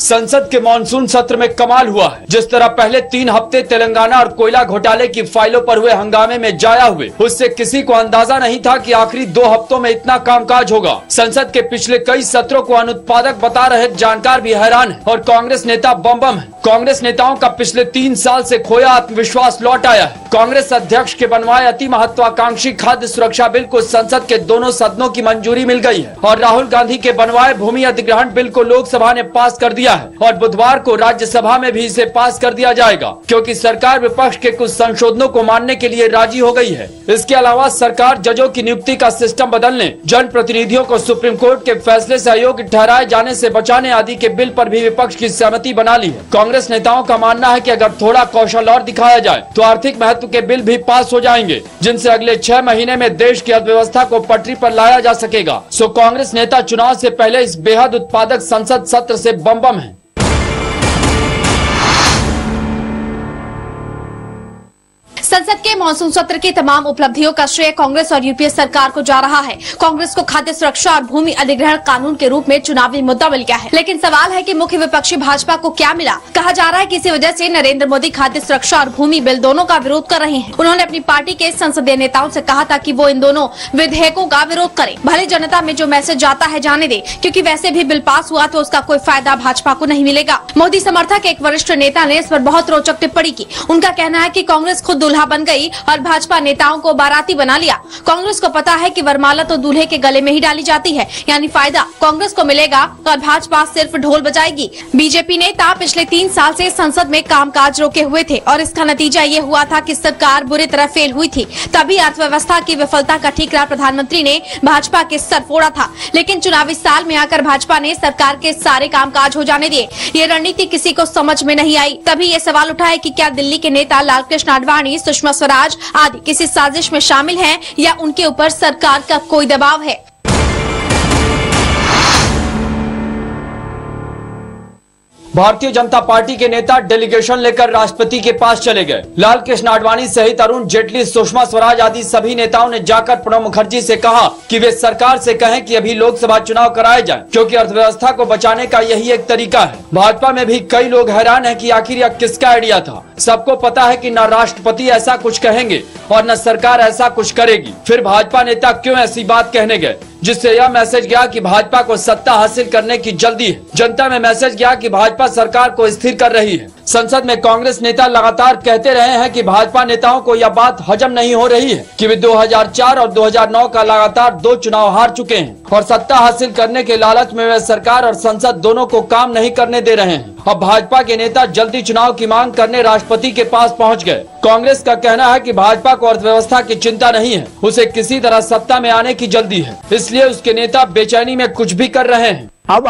संसद के मानसून सत्र में कमाल हुआ है। जिस तरह पहले 3 हफ्ते तेलंगाना और कोयला घोटाले की फाइलों पर हुए हंगामे में जाया हुए, उससे किसी को अंदाजा नहीं था कि आखिरी 2 हफ्तों में इतना कामकाज होगा। संसद के पिछले कई सत्रों को अनुत्पादक बता रहे जानकार भी हैरान है और कांग्रेस नेता बम है। कांग्रेस नेताओं का पिछले 3 साल से खोया आत्मविश्वास लौट आया है। कांग्रेस अध्यक्ष के बनवाए अति महत्वाकांक्षी खाद्य सुरक्षा बिल को संसद के दोनों सदनों की मंजूरी मिल गई है और राहुल गांधी के बनवाए भूमि अधिग्रहण बिल को लोकसभा ने पास कर दिया है और बुधवार को राज्यसभा में भी इसे पास कर दिया जाएगा, क्योंकि सरकार विपक्ष के कुछ संशोधनों को मानने के लिए राजी हो गई है। इसके अलावा सरकार जजों की नियुक्ति का सिस्टम बदलने, जन प्रतिनिधियों को सुप्रीम कोर्ट के फैसले से अयोग्य ठहराए जाने से बचाने आदि के बिल पर भी विपक्ष की सहमति बना ली है। कांग्रेस नेताओं का मानना है कि अगर थोड़ा कौशल और दिखाया जाए तो आर्थिक महत्व के बिल भी पास हो जाएंगे, जिनसे अगले 6 महीने में देश की अर्थव्यवस्था को पटरी पर लाया जा सकेगा। सो कांग्रेस नेता चुनाव से पहले इस बेहद उत्पादक संसद सत्र से बम है। संसद के मानसून सत्र की तमाम उपलब्धियों का श्रेय कांग्रेस और यूपीए सरकार को जा रहा है। कांग्रेस को खाद्य सुरक्षा और भूमि अधिग्रहण कानून के रूप में चुनावी मुद्दा मिल गया है, लेकिन सवाल है कि मुख्य विपक्षी भाजपा को क्या मिला। कहा जा रहा है कि इसी वजह से नरेंद्र मोदी खाद्य सुरक्षा और भूमि बिल दोनों का विरोध कर रहे हैं। उन्होंने अपनी पार्टी के संसदीय नेताओं से कहा था कि वो इन दोनों विधेयकों का विरोध करें, भले जनता में जो मैसेज जाता है जाने दे, क्योंकि वैसे भी बिल पास हुआ तो उसका कोई फायदा भाजपा को नहीं मिलेगा। मोदी समर्थक एक वरिष्ठ नेता ने इस पर बहुत रोचक टिप्पणी की। उनका कहना है कि कांग्रेस खुद दूल्हा बन गई और भाजपा नेताओं को बाराती बना लिया। कांग्रेस को पता है कि वरमाला तो दूल्हे के गले में ही डाली जाती है, यानी फायदा कांग्रेस को मिलेगा और भाजपा सिर्फ ढोल बजाएगी। बीजेपी नेता पिछले 3 साल से संसद में कामकाज रोके हुए थे और इसका नतीजा ये हुआ था कि सरकार बुरी तरह फेल हुई थी। तभी अर्थव्यवस्था की विफलता का ठीकरा प्रधानमंत्री ने भाजपा के सर फोड़ा था, लेकिन चुनावी साल में आकर भाजपा ने सरकार के सारे कामकाज हो जाने दिए। ये रणनीति किसी को समझ में नहीं आई। तभी ये सवाल उठा है कि क्या दिल्ली के नेता लालकृष्ण आडवाणी, सुषमा स्वराज आदि किसी साजिश में शामिल हैं या उनके ऊपर सरकार का कोई दबाव है। भारतीय जनता पार्टी के नेता डेलीगेशन लेकर राष्ट्रपति के पास चले गए। लालकृष्ण आडवाणी सहित अरुण जेटली, सुषमा स्वराज आदि सभी नेताओं ने जाकर प्रणब मुखर्जी से कहा कि वे सरकार से कहें कि अभी लोकसभा चुनाव कराए जाएं, क्योंकि अर्थव्यवस्था को बचाने का यही एक तरीका है। भाजपा में भी कई लोग हैरान हैं कि आखिर यह किसका आइडिया था। सबको पता है कि न राष्ट्रपति ऐसा कुछ कहेंगे और न सरकार ऐसा कुछ करेगी, फिर भाजपा नेता क्यों ऐसी बात कहने गए, जिससे यह मैसेज गया कि भाजपा को सत्ता हासिल करने की जल्दी है। जनता में मैसेज गया कि भाजपा सरकार को स्थिर कर रही है। संसद में कांग्रेस नेता लगातार कहते रहे हैं कि भाजपा नेताओं को यह बात हजम नहीं हो रही है कि वे 2004 और 2009 का लगातार 2 चुनाव हार चुके हैं और सत्ता हासिल करने के लालच में वे सरकार और संसद दोनों को काम नहीं करने दे रहे हैं। अब भाजपा के नेता जल्दी चुनाव की मांग करने राष्ट्रपति के पास पहुंच गए। कांग्रेस का कहना है कि भाजपा को अर्थव्यवस्था की चिंता नहीं है, उसे किसी तरह सत्ता में आने की जल्दी है, इसलिए उसके नेता बेचैनी में कुछ भी कर रहे हैं। अब